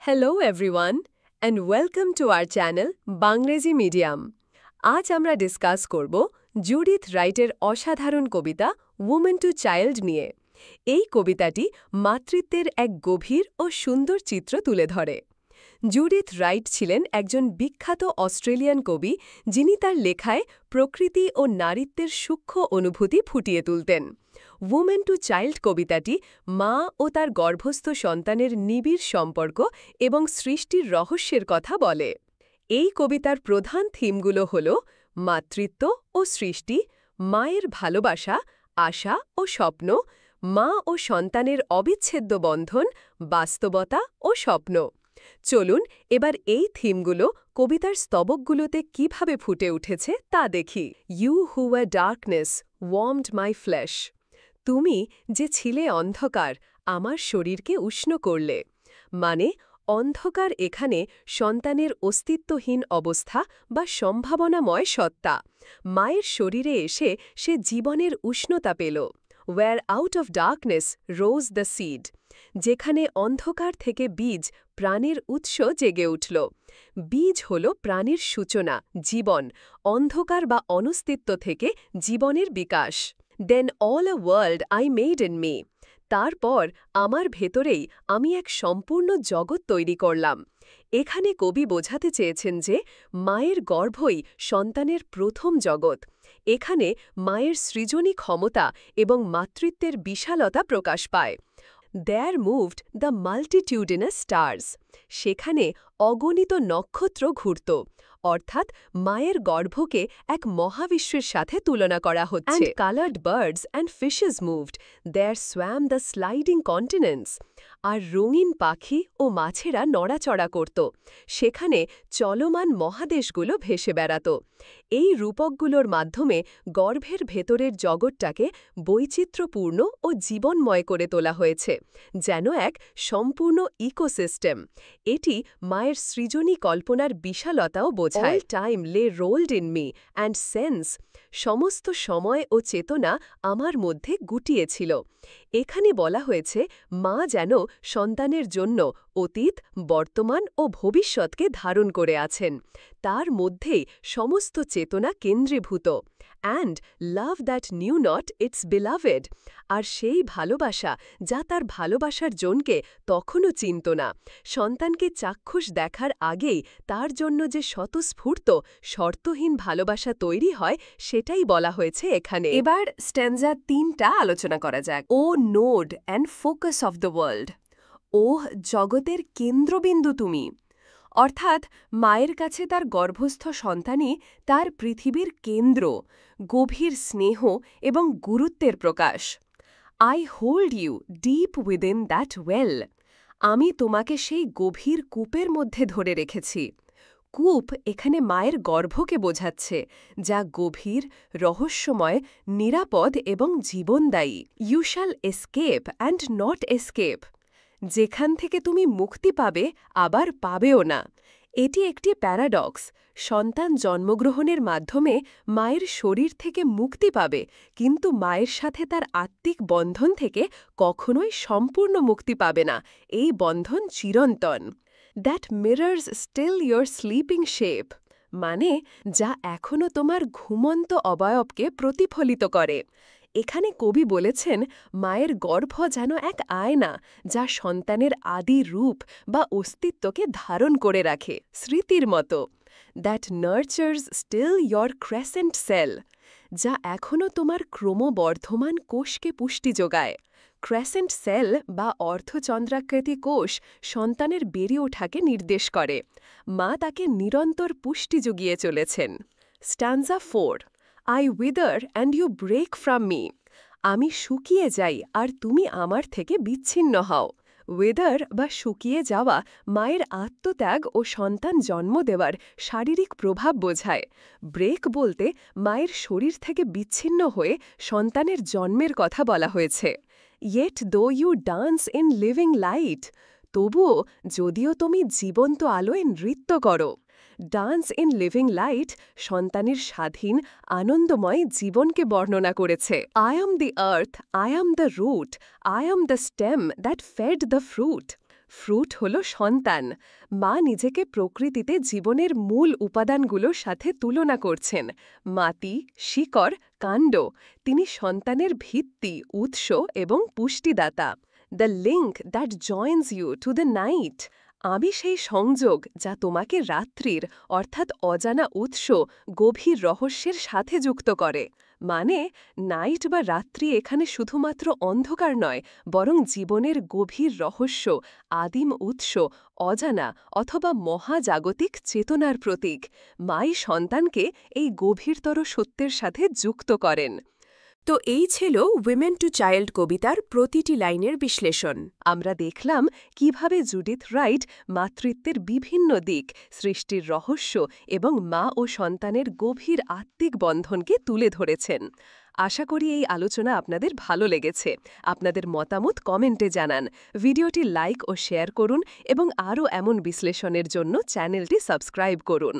Hello everyone and welcome to our channel Bangreji medium. আজ আমরা discuss করব জুডিথ রাইটের অসাধারণ কবিতা উমেন টু চাইল্ড নিয়ে। এই কবিতাটি মাতৃত্বের এক গভীর ও সুন্দর চিত্র তুলে ধরে। জুডিথ রাইট ছিলেন একজন বিখ্যাত অস্ট্রেলিয়ান কবি, যিনি তার লেখায় প্রকৃতি ও নারীত্বের সূক্ষ্ম অনুভূতি ফুটিয়ে তুলতেন। উমেন টু চাইল্ড কবিতাটি মা ও তার গর্ভস্থ সন্তানের নিবিড় সম্পর্ক এবং সৃষ্টির রহস্যের কথা বলে। এই কবিতার প্রধান থিমগুলো হল মাতৃত্ব ও সৃষ্টি, মায়ের ভালোবাসা, আশা ও স্বপ্ন, মা ও সন্তানের অবিচ্ছেদ্য বন্ধন, বাস্তবতা ও স্বপ্ন। চলুন এবার এই থিমগুলো কবিতার স্তবকগুলোতে কিভাবে ফুটে উঠেছে তা দেখি। You who were darkness warmed my flesh. তুমি যে ছিলে অন্ধকার, আমার শরীরকে উষ্ণ করলে। মানে অন্ধকার এখানে সন্তানের অস্তিত্বহীন অবস্থা বা সম্ভাবনাময় সত্তা। মায়ের শরীরে এসে সে জীবনের উষ্ণতা পেল। Where out of darkness rose the seed. যেখানে অন্ধকার থেকে বীজ, প্রাণের উৎস জেগে উঠল। বীজ হল প্রাণের সূচনা, জীবন, অন্ধকার বা অনস্তিত্ব থেকে জীবনের বিকাশ। Then all a world I made in me. তারপর আমার ভেতরেই আমি এক সম্পূর্ণ জগৎ তৈরি করলাম। এখানে কবি বোঝাতে চেয়েছেন যে মায়ের গর্ভই সন্তানের প্রথম জগৎ। এখানে মায়ের সৃজনী ক্ষমতা এবং মাতৃত্বের বিশালতা প্রকাশ পায়। দেয়ার মুভড দ্য মাল্টিটিউডিনাস স্টার্স। সেখানে অগণিত নক্ষত্র ঘুরত, অর্থাৎ মায়ের গর্ভকে এক মহাবিশ্বের সাথে তুলনা করা হচ্ছে। And coloured birds and fishes moved, there swam the sliding continents. আর রঙিন পাখি ও মাছেরা নড়াচড়া করত, সেখানে চলমান মহাদেশগুলো ভেসে বেড়াত। এই রূপকগুলোর মাধ্যমে গর্ভের ভেতরের জগৎটাকে বৈচিত্র্যপূর্ণ ও জীবনময় করে তোলা হয়েছে, যেন এক সম্পূর্ণ ইকোসিস্টেম। এটি মায়ের সৃজনী কল্পনার বিশালতাও বোঝায়। অল টাইম লে ruled in me and sense. সমস্ত সময় ও চেতনা আমার মধ্যে গুটিয়েছিল। এখানে বলা হয়েছে মা যেন সন্তানের জন্য অতীত, বর্তমান ও ভবিষ্যৎকে ধারণ করে আছেন। তার মধ্যেই সমস্ত চেতনা কেন্দ্রীভূত। And love that new not its beloved. আর সেই ভালোবাসা যা তার ভালোবাসার জনকে তখনও চিনত না। সন্তানকে চাক্ষুষ দেখার আগেই তার জন্য যে স্বতঃস্ফূর্ত শর্তহীন ভালোবাসা তৈরি হয়, সেটাই বলা হয়েছে এখানে। এবার স্ট্যানজা 3টা আলোচনা করা যাক। O node and focus of the world. ওহ, জগতের কেন্দ্রবিন্দু তুমি। অর্থাৎ মায়ের কাছে তার গর্ভস্থ সন্তানই তার পৃথিবীর কেন্দ্র, গভীর স্নেহ এবং গুরুত্বের প্রকাশ। I hold you deep within that well. আমি তোমাকে সেই গভীর কূপের মধ্যে ধরে রেখেছি। কূপ এখানে মায়ের গর্ভকে বোঝাচ্ছে, যা গভীর, রহস্যময়, নিরাপদ এবং জীবনদায়ী। You shall escape and not escape. যেখান থেকে তুমি মুক্তি পাবে, আবার পাবেও না। এটি একটি প্যারাডক্স। সন্তান জন্মগ্রহণের মাধ্যমে মায়ের শরীর থেকে মুক্তি পাবে, কিন্তু মায়ের সাথে তার আত্মিক বন্ধন থেকে কখনোই সম্পূর্ণ মুক্তি পাবে না। এই বন্ধন চিরন্তন। That mirrors still your sleeping shape. মানে যা এখনও তোমার ঘুমন্ত অবয়বকে প্রতিফলিত করে। এখানে কবি বলেছেন মায়ের গর্ভ যেন এক আয়না, যা সন্তানের আদি রূপ বা অস্তিত্বকে ধারণ করে রাখে, স্মৃতির মতো। That nurtures still your crescent cell. যা এখনও তোমার ক্রমবর্ধমান কোষকে পুষ্টি যোগায়। ক্রেসেন্ট সেল বা অর্ধচন্দ্রাকৃতি কোষ সন্তানের বেড়ে ওঠাকে নির্দেশ করে। মা তাকে নিরন্তর পুষ্টি জুগিয়ে চলেছেন। Stanza 4। I wither and you break from me. আমি শুকিয়ে যাই আর তুমি আমার থেকে বিচ্ছিন্ন হও। উইদার বা শুকিয়ে যাওয়া মায়ের আত্মত্যাগ ও সন্তান জন্ম দেওয়ার শারীরিক প্রভাব বোঝায়। ব্রেক বলতে মায়ের শরীর থেকে বিচ্ছিন্ন হয়ে সন্তানের জন্মের কথা বলা হয়েছে। Yet though you dance in living light. তবুও যদিও তুমি জীবন্ত আলোয় নৃত্য করো। ডান্স ইন লিভিং লাইট সন্তানের স্বাধীন, আনন্দময় জীবনকে বর্ণনা করেছে। I am the earth, I am the root, I am the stem that fed the fruit. Fruit হল সন্তান। মা নিজেকে প্রকৃতিতে জীবনের মূল উপাদানগুলোর সাথে তুলনা করছেন। মাটি, শিকড়, কাণ্ড। তিনি সন্তানের ভিত্তি, উৎস এবং পুষ্টিদাতা। The link that joins you to the night. আমি সেই সংযোগ যা তোমাকে রাত্রির অর্থাৎ অজানা উৎস, গভীর রহস্যের সাথে যুক্ত করে। মানে, নাইট বা রাত্রি এখানে শুধুমাত্র অন্ধকার নয়, বরং জীবনের গভীর রহস্য, আদিম উৎস, অজানা অথবা মহাজাগতিক চেতনার প্রতীক। মাই সন্তানকে এই গভীরতর সত্যের সাথে যুক্ত করেন। তো এই ছিল উইমেন টু চাইল্ড কবিতার প্রতিটি লাইনের বিশ্লেষণ। আমরা দেখলাম কিভাবে জুডিথ রাইট মাতৃত্বের বিভিন্ন দিক, সৃষ্টির রহস্য এবং মা ও সন্তানের গভীর আত্মিক বন্ধনকে তুলে ধরেছেন। আশা করি এই আলোচনা আপনাদের ভালো লেগেছে। আপনাদের মতামত কমেন্টে জানান, ভিডিওটি লাইক ও শেয়ার করুন এবং আরও এমন বিশ্লেষণের জন্য চ্যানেলটি সাবস্ক্রাইব করুন।